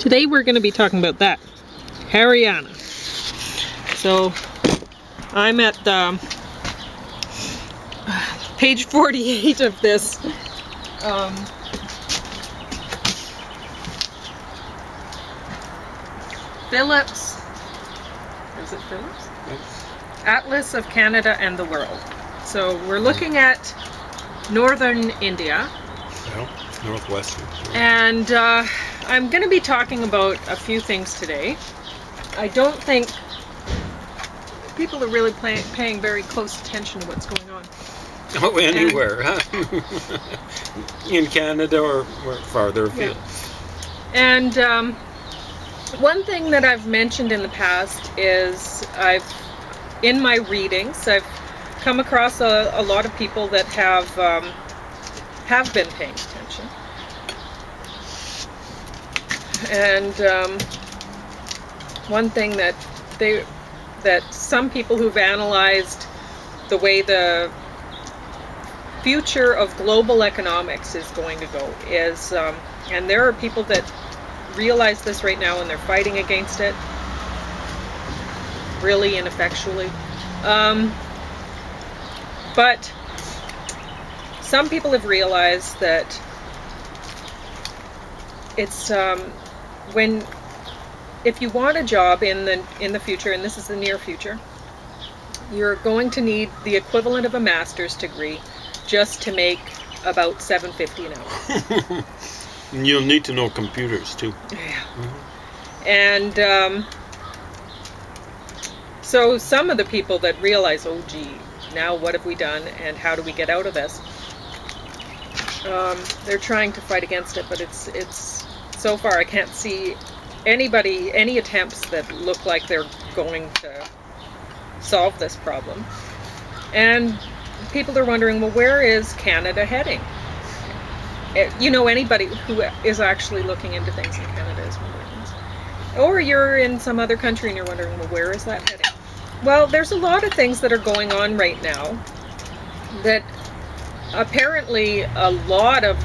Today we're going to be talking about that, Haryana. So I'm at page 48 of this Phillips, is it Phillips? Yes. Atlas of Canada and the World. So we're looking at northern India. Well, northwestern. And I'm going to be talking about a few things today. I don't think people are really paying very close attention to what's going on. Oh, anywhere, huh? In Canada or farther afield. Yeah. And one thing that I've mentioned in the past is in my readings, I've come across a lot of people that have been paying attention. And one thing that some people who've analyzed the way the future of global economics is going to go is, and there are people that realize this right now and they're fighting against it really ineffectually. But some people have realized that it's if you want a job in the future, and this is the near future, you're going to need the equivalent of a master's degree just to make about $7.50 an hour. And you'll need to know computers too. Yeah. Mm-hmm. And so some of the people that realize, oh gee, now what have we done and how do we get out of this? They're trying to fight against it, but it's so far I can't see any attempts that look like they're going to solve this problem. And people are wondering, well, where is Canada heading? You know, anybody who is actually looking into things in Canada is wondering this. Or you're in some other country and you're wondering, well, where is that heading? Well, there's a lot of things that are going on right now that apparently a lot of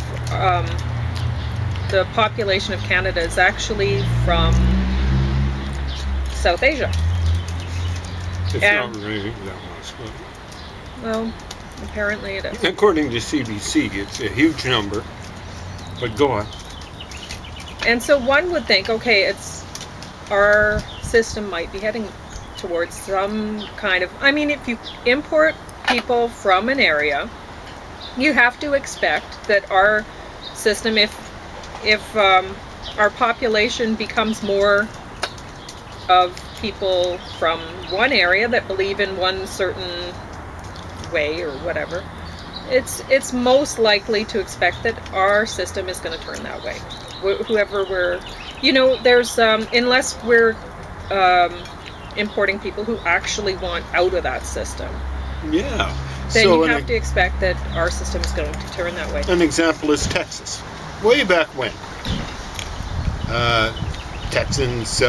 the population of Canada is actually from South Asia. It's not really that much. But well, apparently it is. According to CBC, it's a huge number. But go on. And so one would think, okay, our system might be heading towards some kind of, I mean, if you import people from an area, you have to expect that our system, if our population becomes more of people from one area that believe in one certain way or whatever, it's most likely to expect that our system is going to turn that way. Whoever we're, you know, there's unless we're importing people who actually want out of that system. Yeah. Then you have to expect that our system is going to turn that way. An example is Texas. Way back when, Texans,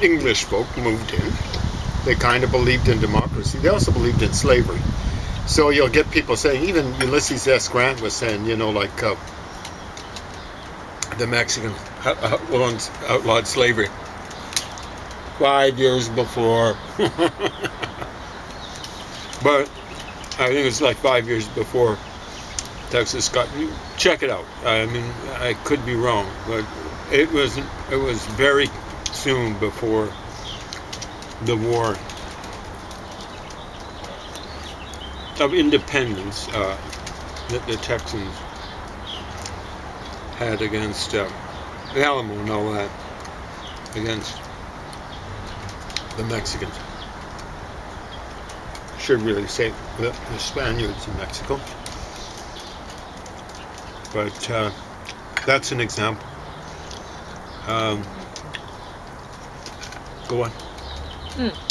English folk moved in. They kind of believed in democracy. They also believed in slavery. So you'll get people saying, even Ulysses S. Grant was saying, you know, like the Mexican outlawed slavery 5 years before. But I think it's like 5 years before Texas got. Check it out. I mean, I could be wrong, but it was very soon before the war of independence that the Texans had against the Alamo and all that, against the Mexicans. Should really say the Spaniards in Mexico. But that's an example. Go on.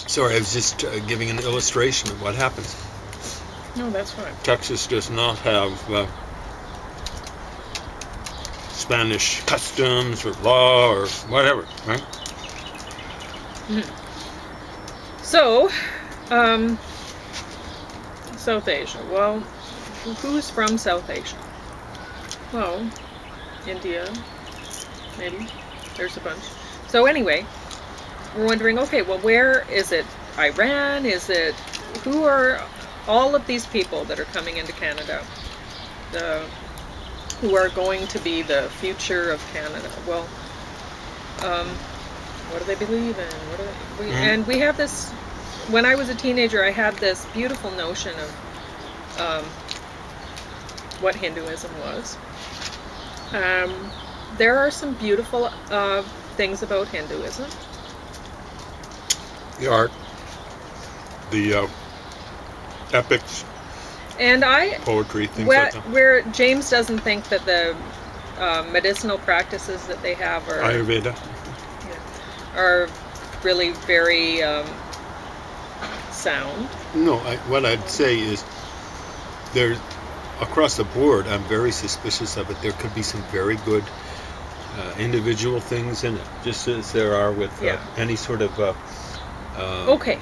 Sorry, I was just giving an illustration of what happens. No, that's fine. Texas does not have Spanish customs or law or whatever, right? So, South Asia. Well, who's from South Asia? Well, India, maybe. There's a bunch. So anyway, we're wondering, okay, well, where is it? Iran? Is it, who are all of these people that are coming into Canada, who are going to be the future of Canada? Well, what do they believe in? What do they, and we have this, when I was a teenager, I had this beautiful notion of what Hinduism was. There are some beautiful things about Hinduism. The art, the epics, and poetry, things like that. Where James doesn't think that the medicinal practices that they have are Ayurveda are really very sound. No, what I'd say is there's across the board. I'm very suspicious of it. There could be some very good individual things in it, just as there are with any sort of okay,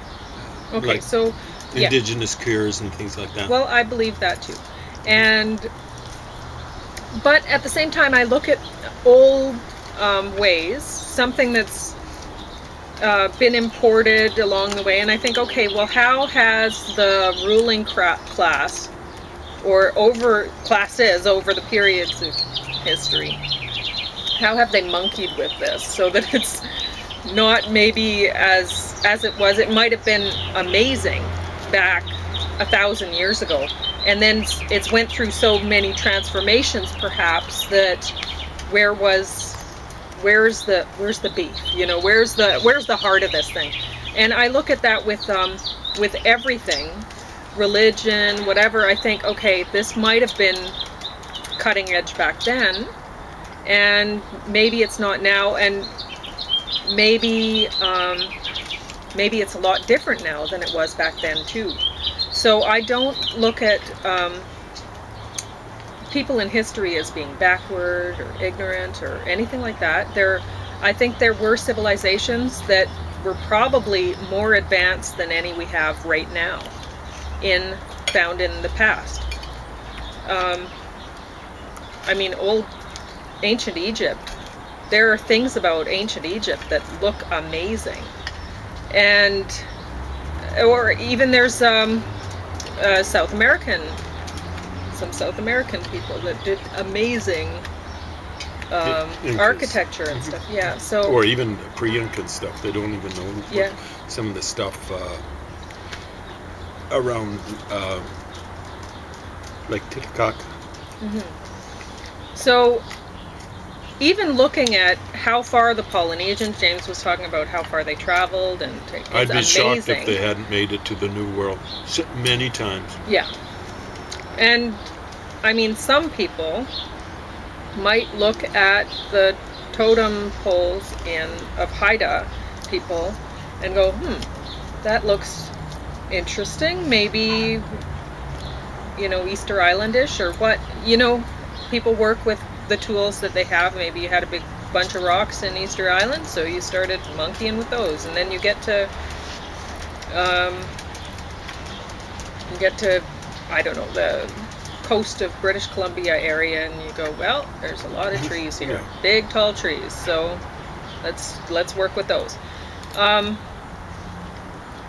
like so indigenous cures and things like that. Well, I believe that too, but at the same time, I look at old ways, something that's been imported along the way, and I think, okay, well, how has the ruling class or classes over the periods of history, how have they monkeyed with this so that it's not maybe as it was? It might have been amazing back 1,000 years ago, and then it's went through so many transformations, perhaps, that where's the beef? You know, where's the heart of this thing? And I look at that with everything, religion, whatever. I think, okay, this might have been cutting edge back then, and maybe it's not now, and maybe it's a lot different now than it was back then too. So I don't look at people in history as being backward or ignorant or anything like that. I think there were civilizations that were probably more advanced than any we have right now, found in the past. I mean, ancient Egypt. There are things about ancient Egypt that look amazing, or even there's some South American people that did amazing architecture and stuff. Yeah, so or even pre-Incan stuff. They don't even know some of the stuff around like Titicaca. So even looking at how far the Polynesians, James was talking about how far they traveled, and it's I'd be amazing. shocked if they hadn't made it to the New World many times. Yeah. And I mean, some people might look at the totem poles of Haida people and go, that looks interesting. Maybe, Easter Islandish or what. People work with the tools that they have. Maybe you had a big bunch of rocks in Easter Island, so you started monkeying with those, and then you get to I don't know, the coast of British Columbia area, and you go, well, there's a lot of trees here, big tall trees, so let's work with those.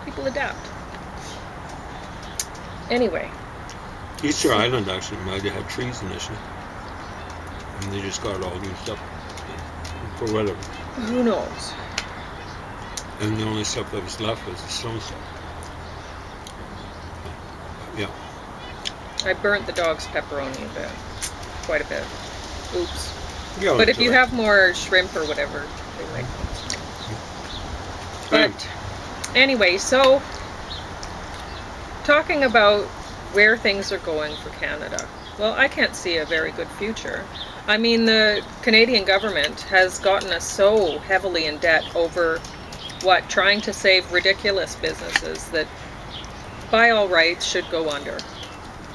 People adapt. Anyway, Easter Island actually might have had trees initially, and they just got it all used up for whatever. Who knows? And the only stuff that was left was the stone stuff. Yeah. I burnt the dog's pepperoni quite a bit. Oops. Yeah, but if you have more shrimp or whatever, they like those. But anyway, so talking about where things are going for Canada. Well, I can't see a very good future. I mean, the Canadian government has gotten us so heavily in debt over trying to save ridiculous businesses that by all rights should go under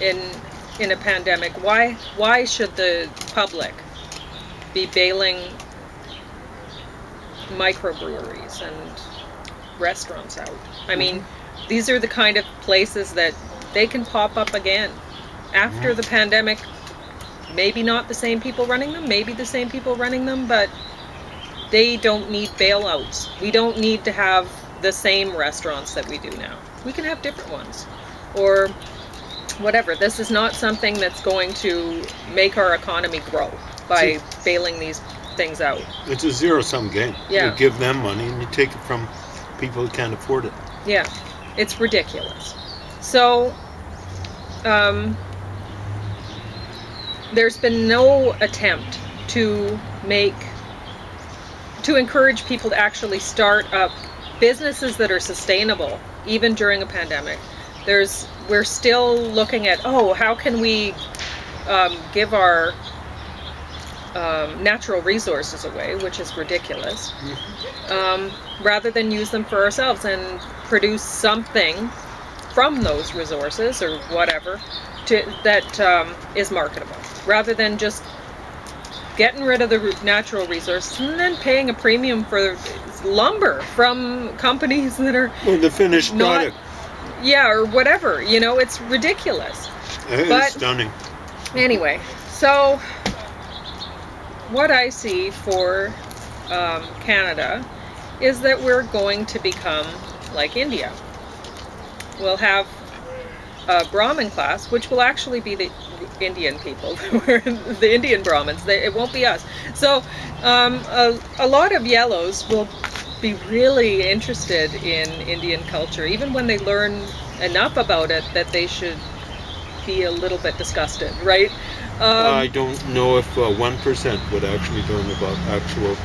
in a pandemic. Why should the public be bailing microbreweries and restaurants out? I mean, these are the kind of places that they can pop up again after the pandemic. Maybe not the same people running them, maybe the same people running them, but They don't need bailouts. We don't need to have the same restaurants that we do now. We can have different ones. Or whatever. This is not something that's going to make our economy grow by bailing these things out. It's a zero-sum game. Yeah. You give them money and you take it from people who can't afford it. Yeah, it's ridiculous. So, there's been no attempt to encourage people to actually start up businesses that are sustainable, even during a pandemic. We're still looking at, how can we give our natural resources away, which is ridiculous, rather than use them for ourselves and produce something from those resources or whatever that is marketable, rather than just getting rid of the natural resources and then paying a premium for lumber from companies that are the finished product. Yeah, or whatever. It's ridiculous. It's stunning. Anyway, so what I see for Canada is that we're going to become like India. We'll have a Brahmin class, which will actually be the Indian people, the Indian Brahmins. It won't be us. So a lot of yellows will be really interested in Indian culture, even when they learn enough about it that they should be a little bit disgusted, right? I don't know if 1% would actually learn about actual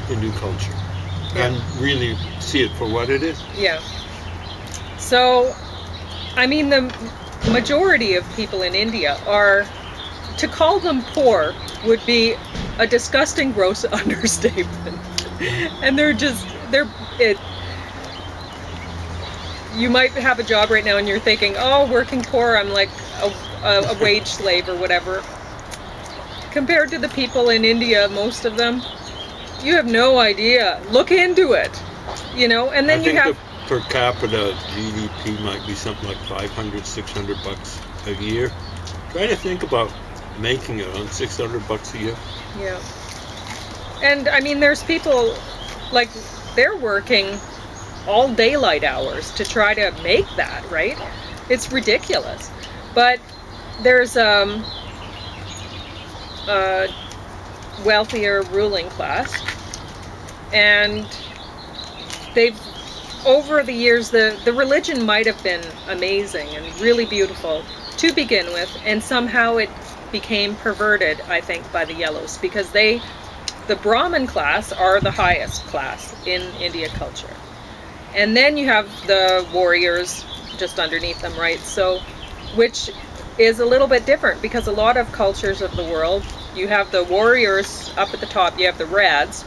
Hindu culture and really see it for what it is. Yeah. So, I mean, the majority of people in India to call them poor would be a disgusting, gross understatement. And you might have a job right now and you're thinking, working poor, I'm like a wage slave or whatever. Compared to the people in India, most of them, you have no idea. Look into it, and then I think the per capita GDP might be something like $500-600 a year. Try to think about making it on $600 a year. Yeah. And I mean, there's people like they're working all daylight hours to try to make that, right? It's ridiculous. But there's a wealthier ruling class, and they've over the years the religion might have been amazing and really beautiful to begin with, and somehow it became perverted, I think, by the yellows, because the Brahmin class are the highest class in India culture. And then you have the warriors just underneath them, right? So, which is a little bit different, because a lot of cultures of the world, you have the warriors up at the top, you have the reds,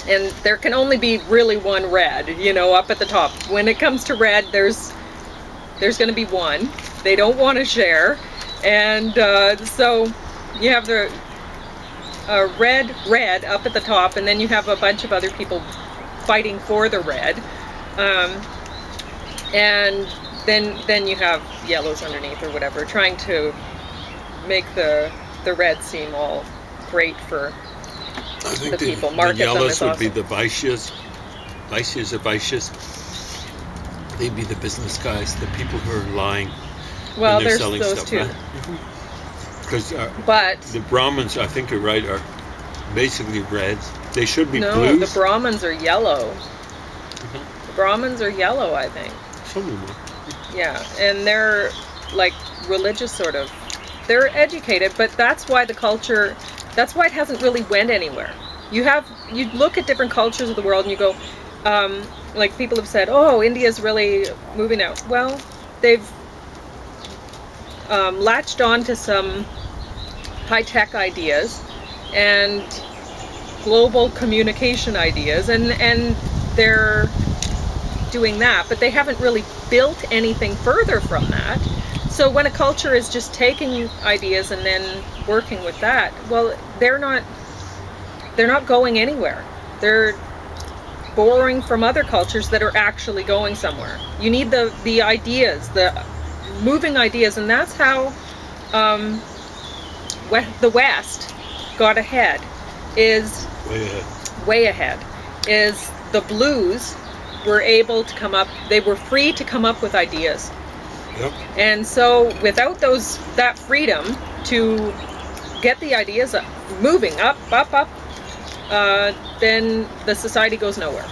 and there can only be really one red, up at the top. When it comes to red, there's going to be one. They don't want to share. And so you have the red up at the top, and then you have a bunch of other people fighting for the red, and then you have yellows underneath or whatever, trying to make the red seem all great for the people. Market the yellows them as would be awesome. the Vaishyas. They'd be the business guys, the people who are lying Well, when they're there's selling those stuff. too. Because But the Brahmins, I think you're right, are basically reds. They should be no, blues. the Brahmins are yellow. Mhm. The Brahmins are yellow, I think. Some of them are. Yeah, and they're like religious sort of. They're educated, but that's why it hasn't really went anywhere. You look at different cultures of the world and you go, like people have said, India's really moving out. Well, they've latched on to some high-tech ideas and global communication ideas, and they're doing that, but they haven't really built anything further from that. So when a culture is just taking ideas and then working with that, well, they're not going anywhere. They're borrowing from other cultures that are actually going somewhere. You need the ideas, the moving ideas, and that's how the West got ahead, is Way ahead. way ahead, is the blues were able to come up, they were free to come up with ideas. Yep. And so without that freedom to get the ideas moving up, then the society goes nowhere.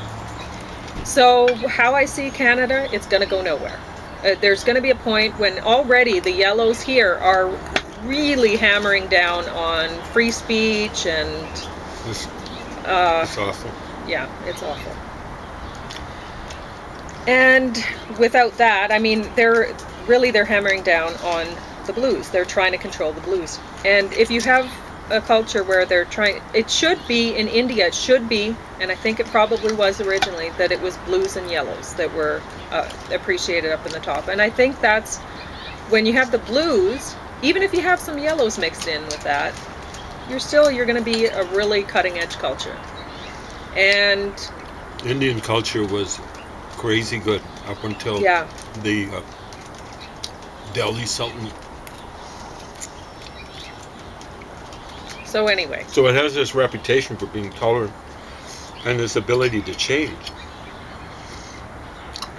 So how I see Canada, it's going to go nowhere. There's going to be a point when already the yellows here are really hammering down on free speech and It's awful. yeah, it's awful. And without that, I mean, they're hammering down on the blues. They're trying to control the blues. And if you have a culture where they're trying, it should be in India, it should be, and I think it probably was originally, that it was blues and yellows that were appreciated up in the top. And I think that's when you have the blues, even if you have some yellows mixed in with that, you're going to be a really cutting edge culture. And Indian culture was crazy good up until the Delhi Sultanate. So anyway. So it has this reputation for being tolerant and this ability to change.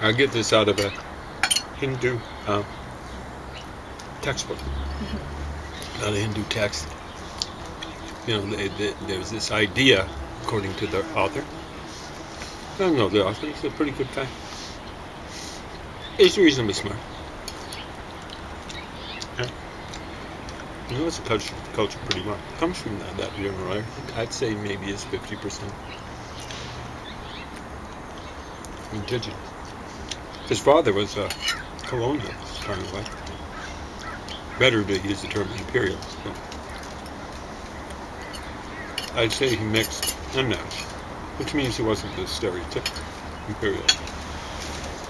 I get this out of a Hindu textbook, not a Hindu text. You know, there's this idea, according to the author. I don't know the author. He's a pretty good guy. He's reasonably smart. Yeah. He knows the culture pretty well. Comes from that general. I'd say maybe it's 50% indigenous. His father was a colonial, kind of like. Better to use the term imperial. So I'd say he mixed and matched, which means he wasn't the stereotypical imperial.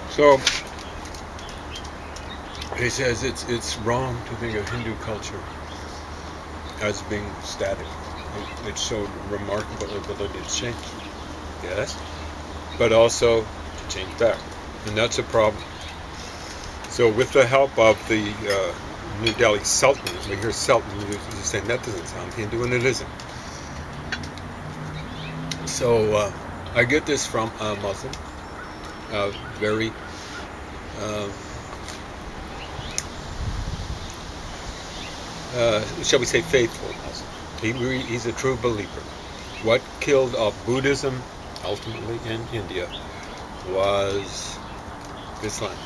So he says it's wrong to think of Hindu culture as being static. It showed remarkable ability to change. Yes, but also to change back, and that's a problem. So with the help of the New Delhi Sultanate, we hear Sultan, you're saying that doesn't sound Hindu, and it isn't. So I get this from a Muslim, very shall we say faithful Muslim. He's a true believer. What killed off Buddhism ultimately in India was Islam,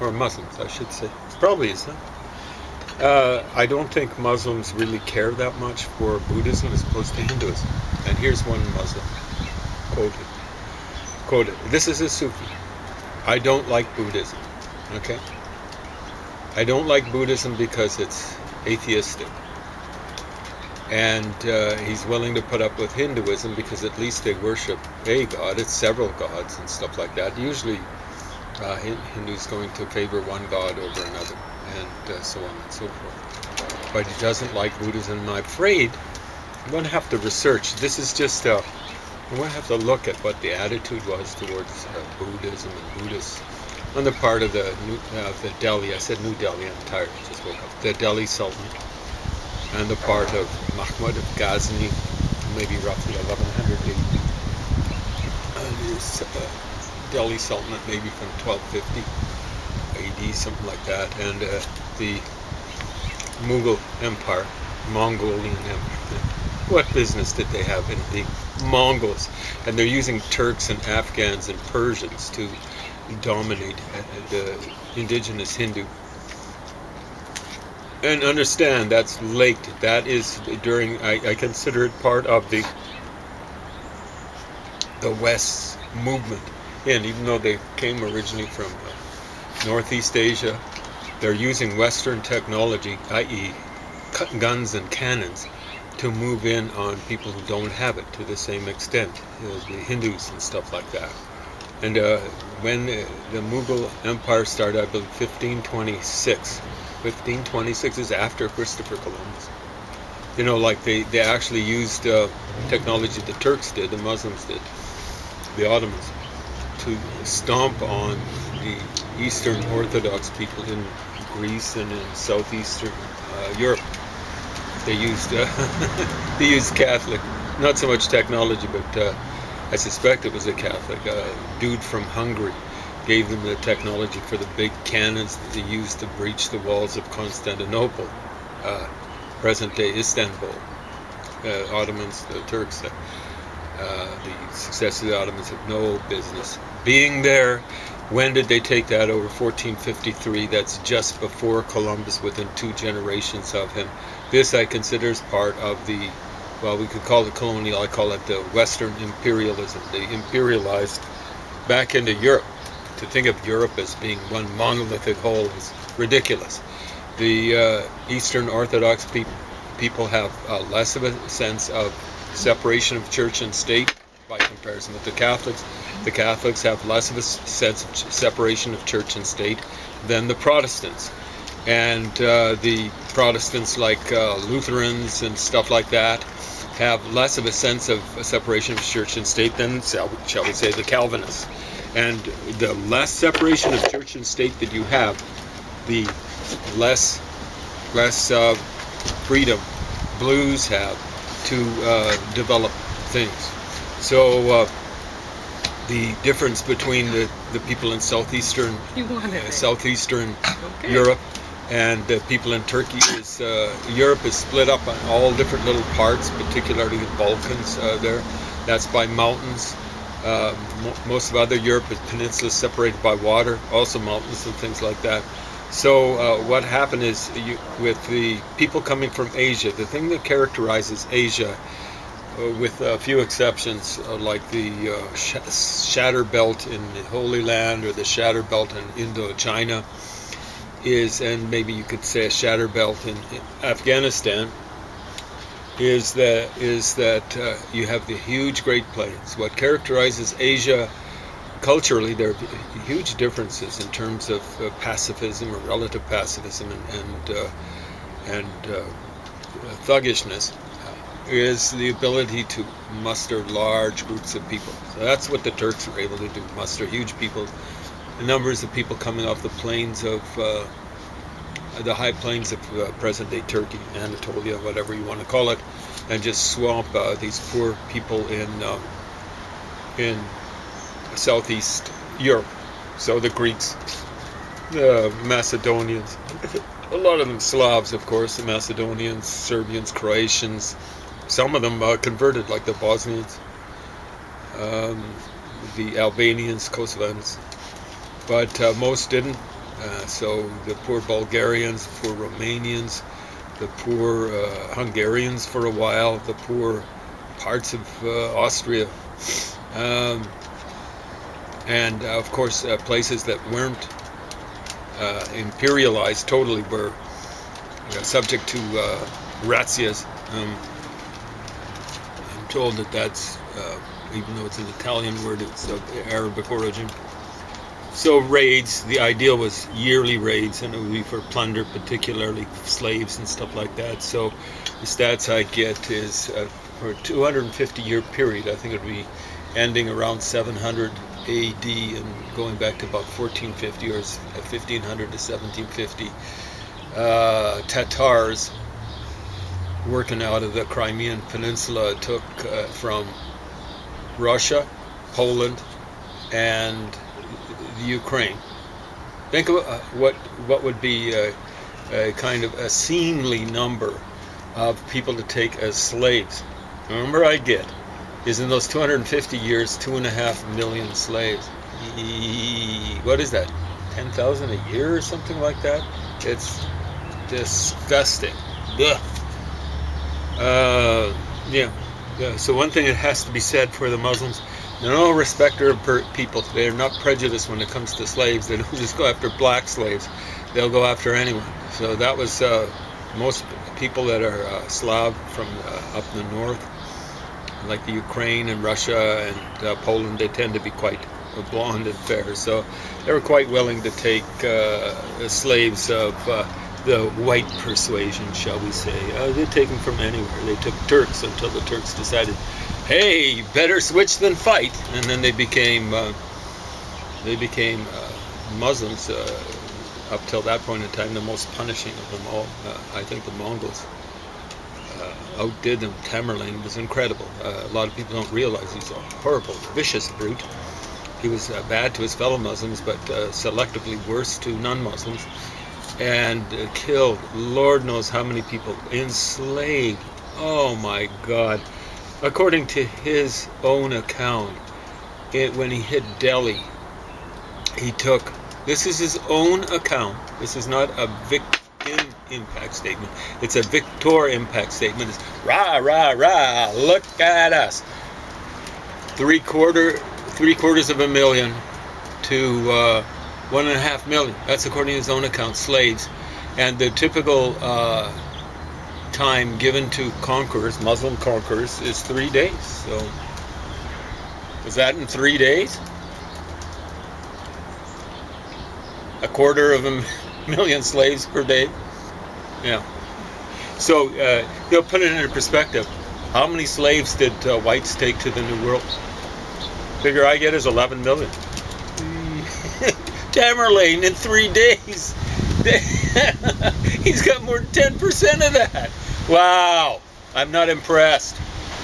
or Muslims I should say. It's probably Islam. I don't think Muslims really care that much for Buddhism as opposed to Hinduism. And here's one Muslim quoted. This is a Sufi. I don't like Buddhism. Okay? I don't like Buddhism because it's atheistic. And he's willing to put up with Hinduism because at least they worship a god. It's several gods and stuff like that. Usually Hindus going to favor one god over another, and so on and so forth. But he doesn't like Buddhism. And I'm afraid I'm going to have to research. This is just I'm going to have to look at what the attitude was towards Buddhism and Buddhists on the part of the Delhi. I said New Delhi. I'm tired. I just woke up. The Delhi Sultan, and the part of Mahmud of Ghazni, maybe roughly 1100 AD. Delhi Sultanate maybe from 1250 AD, something like that, and the Mughal Empire, Mongolian Empire. What business did they have in the Mongols? And they're using Turks and Afghans and Persians to dominate the indigenous Hindu. And understand that's late. That is during, I consider it part of the West's movement. And even though they came originally from Northeast Asia, they're using Western technology, i.e. guns and cannons, to move in on people who don't have it to the same extent, the Hindus and stuff like that. And when the Mughal Empire started, I believe 1526. 1526 is after Christopher Columbus. You know, like they actually used technology the Turks did, the Muslims did, the Ottomans, to stomp on the Eastern Orthodox people in Greece and in Southeastern Europe. They used Catholic, not so much technology, but I suspect it was a Catholic, a dude from Hungary, gave them the technology for the big cannons that they used to breach the walls of Constantinople, present-day Istanbul. Ottomans, the Turks, the success of the Ottomans have no business being there. When did they take that over? 1453. That's just before Columbus, within 2 generations of him. This I consider as part of the, well, we could call it colonial, I call it the Western imperialism. They imperialized back into Europe. To think of Europe as being one monolithic whole is ridiculous. The Eastern Orthodox people have less of a sense of separation of church and state by comparison with the Catholics. The Catholics have less of a sense of separation of church and state than the Protestants. And the Protestants, like Lutherans and stuff like that, have less of a sense of a separation of church and state than, shall we say, the Calvinists. And the less separation of church and state that you have, the less freedom blues have to develop things. So the difference between the people in southeastern Okay. Europe and the people in Turkey is Europe is split up on all different little parts, particularly the Balkans there. That's by mountains. Most of other Europe is peninsulas separated by water, also mountains and things like that. So what happened is, with the people coming from Asia, the thing that characterizes Asia, with a few exceptions, like the Shatter Belt in the Holy Land or the Shatter Belt in Indochina, and maybe you could say a Shatter Belt in Afghanistan, is that you have the huge Great Plains. What characterizes Asia culturally, there are huge differences in terms of pacifism or relative pacifism and thuggishness, is the ability to muster large groups of people. So that's what the Turks were able to do, muster huge people, numbers of people coming off the plains of the high plains of present-day Turkey, Anatolia, whatever you want to call it, and just swamp these poor people in southeast Europe. So the Greeks, the Macedonians, a lot of them Slavs, of course, the Macedonians, Serbians, Croatians, some of them converted, like the Bosnians, the Albanians, Kosovans, but most didn't. So the poor Bulgarians, the poor Romanians, the poor Hungarians for a while, the poor parts of Austria, and of course places that weren't imperialized totally were subject to razzias. I'm told that's, even though it's an Italian word, it's of Arabic origin. So raids, the ideal was yearly raids, and it would be for plunder, particularly slaves and stuff like that. So the stats I get is for a 250-year period, I think it would be ending around 700 AD and going back to about 1450 or 1500 to 1750. Tatars working out of the Crimean Peninsula took from Russia, Poland, and the Ukraine. Think of what would be a kind of a seemly number of people to take as slaves. The number I get is, in those 250 years, 2.5 million slaves. What is that? 10,000 a year or something like that? It's disgusting. Ugh. Yeah. So one thing that has to be said for the Muslims: they're no respecter of people. They're not prejudiced when it comes to slaves. They don't just go after black slaves. They'll go after anyone. So that was most people that are Slav from up in the north, like the Ukraine and Russia and Poland. They tend to be quite blonde and fair. So they were quite willing to take slaves of the white persuasion, shall we say. They'd take them from anywhere. They took Turks until the Turks decided, hey, better switch than fight, and then they became Muslims. Up till that point in time, the most punishing of them all. I think the Mongols outdid them. Tamerlane was incredible. A lot of people don't realize he's a horrible, vicious brute. He was bad to his fellow Muslims, but selectively worse to non-Muslims, and killed Lord knows how many people, enslaved. Oh my God. According to his own account, when he hit Delhi, he took, this is his own account, this is not a victim impact statement, it's a victor impact statement. It's rah, rah, rah, look at us. Three quarters of a million to 1.5 million. That's according to his own account, slaves. And the typical time given to conquerors, Muslim conquerors, is 3 days. So, was that in 3 days? 250,000 slaves per day? Yeah. So, put it into perspective. How many slaves did whites take to the New World? Figure I get is 11 million. Tamerlane in 3 days. He's got more than 10% of that. Wow. I'm not impressed.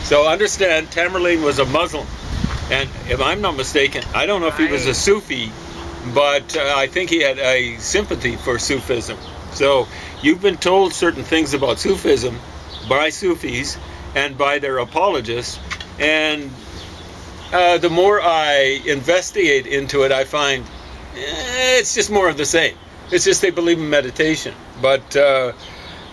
So understand, Tamerlane was a Muslim. And if I'm not mistaken, I don't know if he was a Sufi, but I think he had a sympathy for Sufism. So you've been told certain things about Sufism by Sufis and by their apologists, and the more I investigate into it, I find it's just more of the same. It's just they believe in meditation, but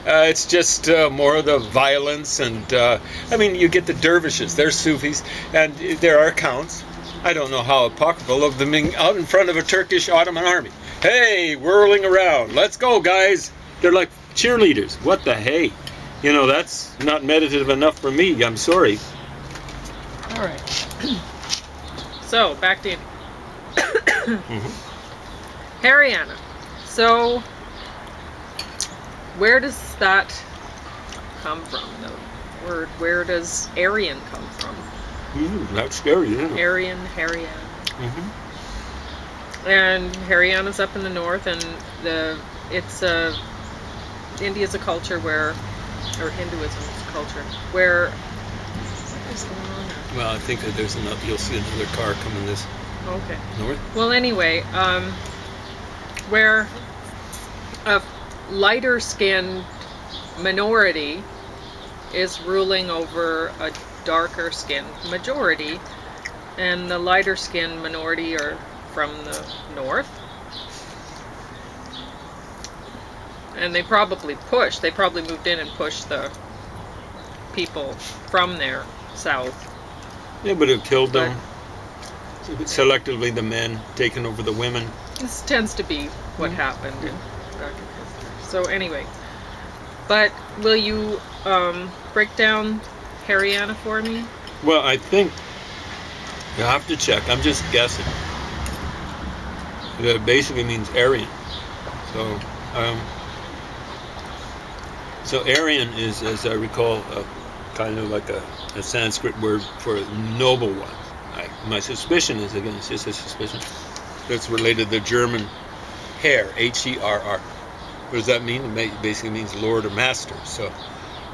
it's just more of the violence. And I mean, you get the dervishes, they're Sufis, and there are accounts, I don't know how apocryphal, of them being out in front of a Turkish Ottoman army. Hey, whirling around, let's go guys. They're like cheerleaders. What the hey? You know, that's not meditative enough for me, I'm sorry. All right. So, back to Haryana. So, where does that come from? The word, where does Aryan come from? That's scary, isn't it? Aryan, Haryana. And Haryana's up in the north, and India's a culture where, or Hinduism is a culture where, what is going on there? Well, I think that you'll see another car coming this Okay. north. Well, anyway, where a lighter skinned minority is ruling over a darker skinned majority, and the lighter skinned minority are from the north. And they probably moved in and pushed the people from there south. Yeah, but it killed them. Selectively the men taking over the women. This tends to be what happened back in history. So anyway, but will you break down Haryana for me? Well, I think you have to check. I'm just guessing. It basically means Aryan. So Aryan is, as I recall, kind of like a Sanskrit word for noble one. My suspicion is, again, it's just a suspicion, that's related to the German Herr, H-E-R-R. What does that mean? It basically means Lord or Master. So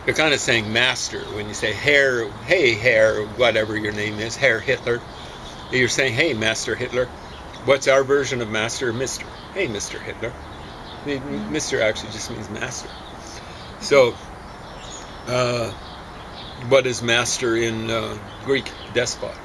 you're kind of saying master when you say Herr, hey Herr, whatever your name is, Herr Hitler. You're saying, hey Master Hitler. What's our version of master? Mr. Hey Mr. Hitler. Mr. actually just means master. So what is master in Greek? Despot.